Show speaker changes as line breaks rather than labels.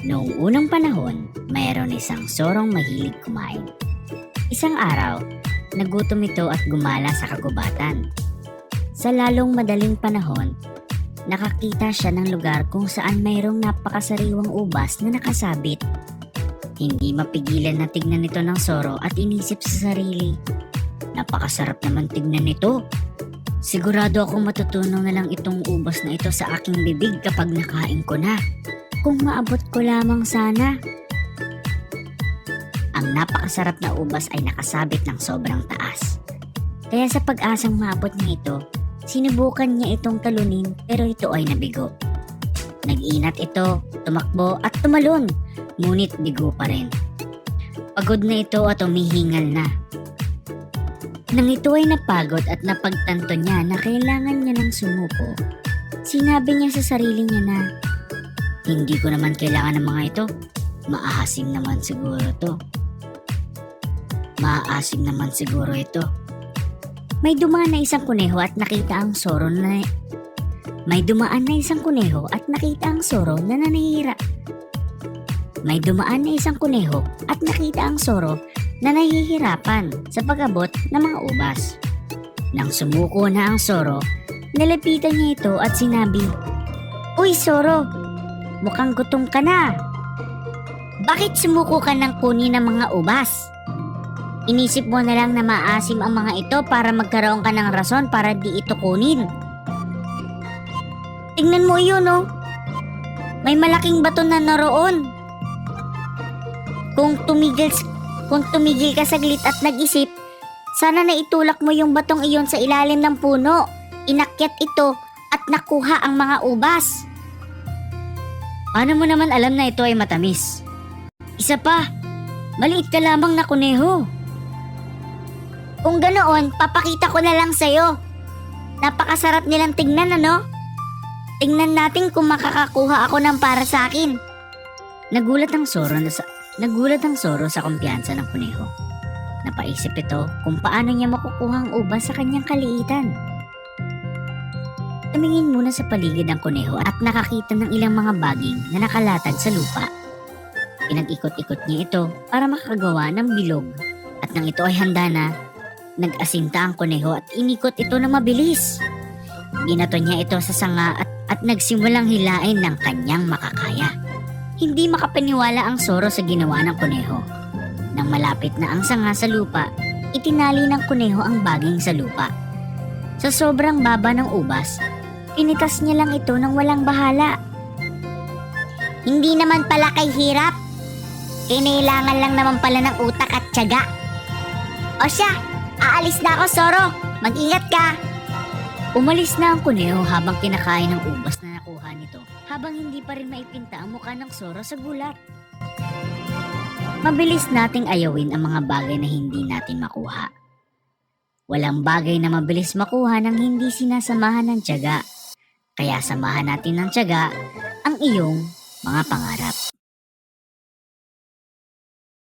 Noong unang panahon, mayroon isang sorong mahilig kumain. Isang araw, nagutom ito at gumala sa kagubatan. Sa lalong madaling panahon, nakakita siya ng lugar kung saan mayroong napakasariwang ubas na nakasabit. Hindi mapigilan na tignan ito ng soro at inisip sa sarili, napakasarap naman tignan nito. Sigurado akong matutunaw na lang itong ubas na ito sa aking bibig kapag nakain ko na. Kung maabot ko lamang sana. Ang napakasarap na ubas ay nakasabit ng sobrang taas. Kaya sa pag-asang maabot niya ito, sinubukan niya itong talunin pero ito ay nabigo. Nag-inat ito, tumakbo at tumalon, ngunit bigo pa rin. Pagod na ito at umihingal na. Nang ito ay napagod at napagtanto niya na kailangan niya ng sumuko, sinabi niya sa sarili niya na, hindi ko naman kailangan ng mga ito. Maasim naman siguro to. Maasim naman siguro ito. May dumaan na isang kuneho at nakita ang soro na nahihirapan sa pag-abot ng mga ubas. Nang sumuko na ang soro, nalapitan niya ito at sinabi, "Uy soro, mukhang gutom ka na. Bakit sumuko ka ng kunin ng mga ubas? Inisip mo na lang na maasim ang mga ito para magkaroon ka ng rason para di ito kunin. Tingnan mo iyon oh. May malaking bato na naroon. Kung tumigil ka saglit at nag-isip, sana na itulak mo yung batong iyon sa ilalim ng puno. Inakyat ito at nakuha ang mga ubas." Paano mo naman alam na ito ay matamis? Isa pa, maliit ka lamang na kuneho. Kung ganoon, papakita ko na lang sa'yo. Napakasarap nilang tignan, ano? Tingnan natin kung makakakuha ako ng para sa akin. Nagulat ang soro sa kumpiyansa ng kuneho. Napaisip ito kung paano niya makukuha ang ubas sa kanyang kaliitan. Tumingin muna sa paligid ng kuneho at nakakita ng ilang mga baging na nakalatag sa lupa. Pinag-ikot-ikot niya ito para makagawa ng bilog at nang ito ay handa na, nag-asinta ang kuneho at inikot ito na mabilis. Ginato niya ito sa sanga at nagsimulang hilain ng kanyang makakaya. Hindi makapaniwala ang soro sa ginawa ng kuneho. Nang malapit na ang sanga sa lupa, itinali ng kuneho ang baging sa lupa. Sa sobrang baba ng ubas, tinitas niya lang ito nang walang bahala. Hindi naman pala kay hirap. Kinailangan lang naman pala ng utak at tiyaga. O siya, aalis na ako, Soro. Mag-ingat ka. Umalis na ang kuneho habang kinakain ng ubas na nakuha nito, habang hindi pa rin maipinta ang mukha ng Soro sa gulat. Mabilis nating ayawin ang mga bagay na hindi natin makuha. Walang bagay na mabilis makuha nang hindi sinasamahan ng tiyaga. Kaya samahan natin ng tiyaga ang iyong mga pangarap.